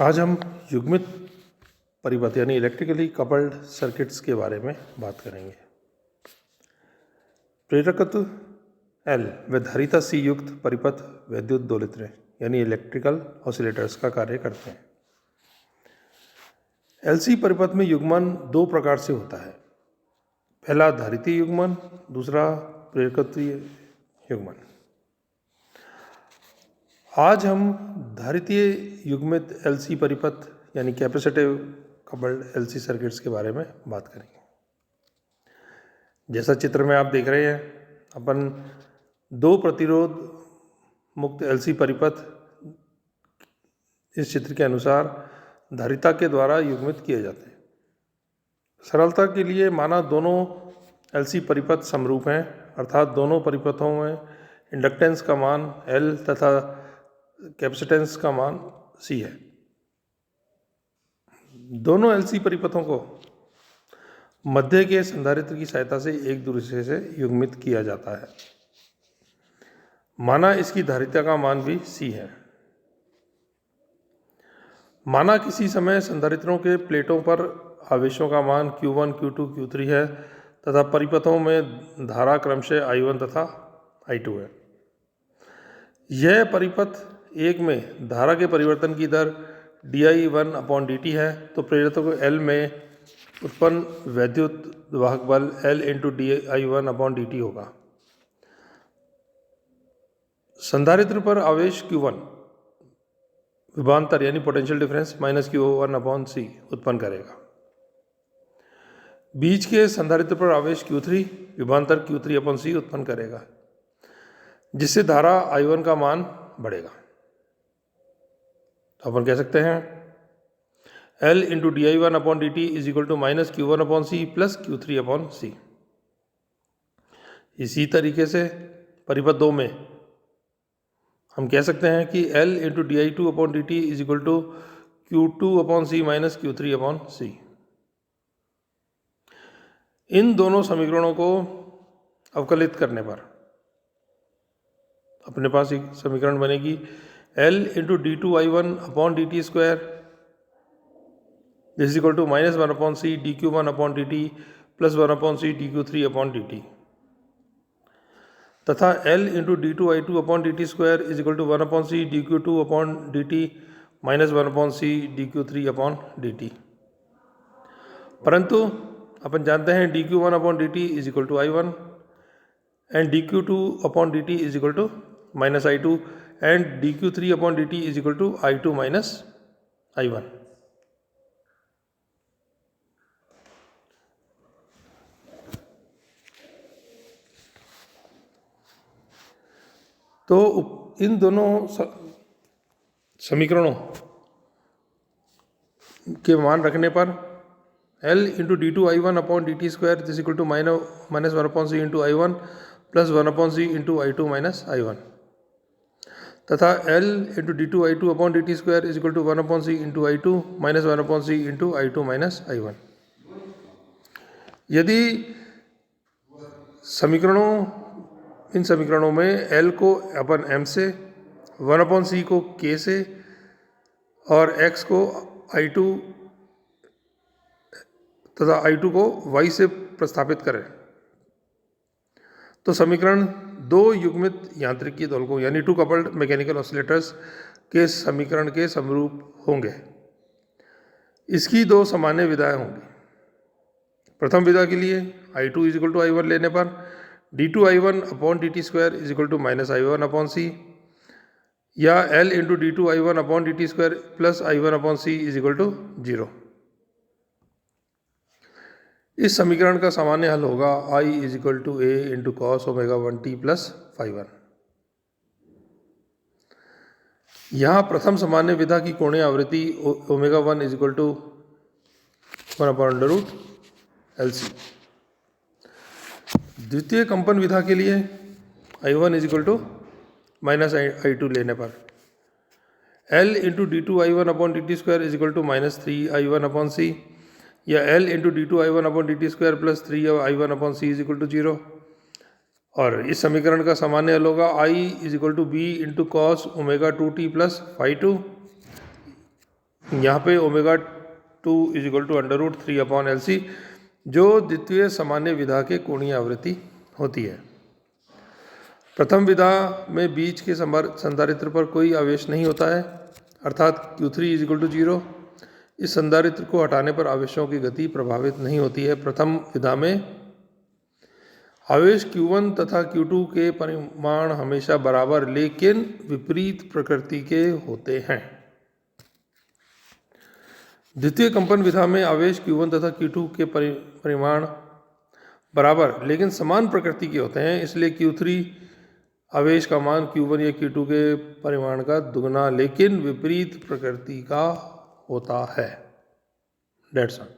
आज हम युग्मित परिपथ यानी इलेक्ट्रिकली कपल्ड सर्किट्स के बारे में बात करेंगे। प्रेरकत्व L व धारिता C युक्त परिपथ वैद्युत दोलित्र यानी इलेक्ट्रिकल ऑसिलेटर्स का कार्य करते हैं। LC परिपथ में युग्मन दो प्रकार से होता है, पहला धारितीय युग्मन, दूसरा प्रेरकत्वीय युग्मन। आज हम धारितीय युग्मित LC परिपथ यानी कैपेसिटिव कपल्ड LC सर्किट्स के बारे में बात करेंगे। जैसा चित्र में आप देख रहे हैं, अपन दो प्रतिरोध मुक्त LC परिपथ इस चित्र के अनुसार धारिता के द्वारा युग्मित किए जाते हैं। सरलता के लिए माना दोनों LC परिपथ समरूप हैं, अर्थात दोनों परिपथों में इंडक्टेंस का मान L तथा कैपेसिटेंस का मान C है। दोनों LC परिपथों को मध्य के संधारित्र की सहायता से एक दूसरे से युग्मित किया जाता है। माना इसकी धारिता का मान भी C है। माना किसी समय संधारित्रों के प्लेटों पर आवेशों का मान Q1, Q2, Q3 है तथा परिपथों में धारा क्रमशः I1 तथा I2 है। यह परिपथ एक में धारा के परिवर्तन की दर di1/dt है, तो प्रेरित्र L में उत्पन्न वैद्युत वाहक बल L × di1/dt होगा। संधारित्र पर आवेश Q1 विभवांतर यानी पोटेंशियल डिफरेंस -Q1/C उत्पन्न करेगा। बीच के संधारित्र पर आवेश Q3 विभवांतर Q3/C उत्पन्न करेगा, जिससे धारा I1 का मान बढ़ेगा। तो अपन कह सकते हैं L × di1/dt = -Q1/C + Q3/C। इसी तरीके से परिपथ 2 में हम कह सकते हैं कि L × di2/dt = Q2/C - Q3/C। इन दोनों समीकरणों को अवकलित करने पर अपने पास एक समीकरण बनेगी L × d2i1/dt² = -1/C dq1/dt + 1/C dq3/dt तथा L × d2i2/dt² = 1/C dq2/dt - 1/C dq3/dt। परंतु अपन जानते हैं dq1/dt = I1 and dq2/dt = -I2 and dq3/dt = I2 - I1। तो इन दोनों समीकरणों के मान रखने पर L × d2i1/dt² = -1/C × I1 + 1/C × I2 - I1 तथा L × d2i2/dt² = 1/C × I2 - 1/C × I2 - I1। यदि इन समीकरणों में L को अपन M से, 1/C को K से और X को I2 तथा I2 को Y से प्रतिस्थापित करें तो समीकरण दो युग्मित यांत्रिकी दोलकों यानी टू कपल्ड मैकेनिकल ऑसिलेटर्स के समीकरण के समरूप होंगे। इसकी दो सामान्य विधाएं होंगी। प्रथम विधा के लिए I2 = I1 लेने पर d2i1/dt² = -I1/C या L × d2i1/dt² + I1/C = 0। इस समीकरण का सामान्य हल होगा I = A × cos ω1t + φ1। यहाँ प्रथम सामान्य विधा की कोणीय आवृत्ति ω1 = 1/√LC। द्वितीय कंपन विधा के लिए I1 = -I2 लेने पर L × d2i1/dt² = -3i1/C या L × d2i1/dt² + 3i1/C = 0। और इस समीकरण का सामान्य हल होगा I = B × cos ω2t + φ2 यहाँ पे ओमेगा 2 √3/LC जो द्वितीय सामान्य विधा के कोणीय आवृत्ति होती है। प्रथम विधा में बीच के संधारित्र पर कोई आवेश नहीं होता है, अर्थात Q3 0। इस संधारित्र को हटाने पर आवेशों की गति प्रभावित नहीं होती है। प्रथम विधा में आवेश Q1 तथा Q2 के परिमाण हमेशा बराबर लेकिन विपरीत प्रकृति के होते हैं। द्वितीय कंपन विधा में आवेश Q1 तथा Q2 के परिमाण बराबर लेकिन समान प्रकृति के होते हैं, इसलिए Q3 आवेश का मान Q1 या Q2 के परिमाण का दुगना लेकिन विपरीत प्रकृति का होता है। That's all.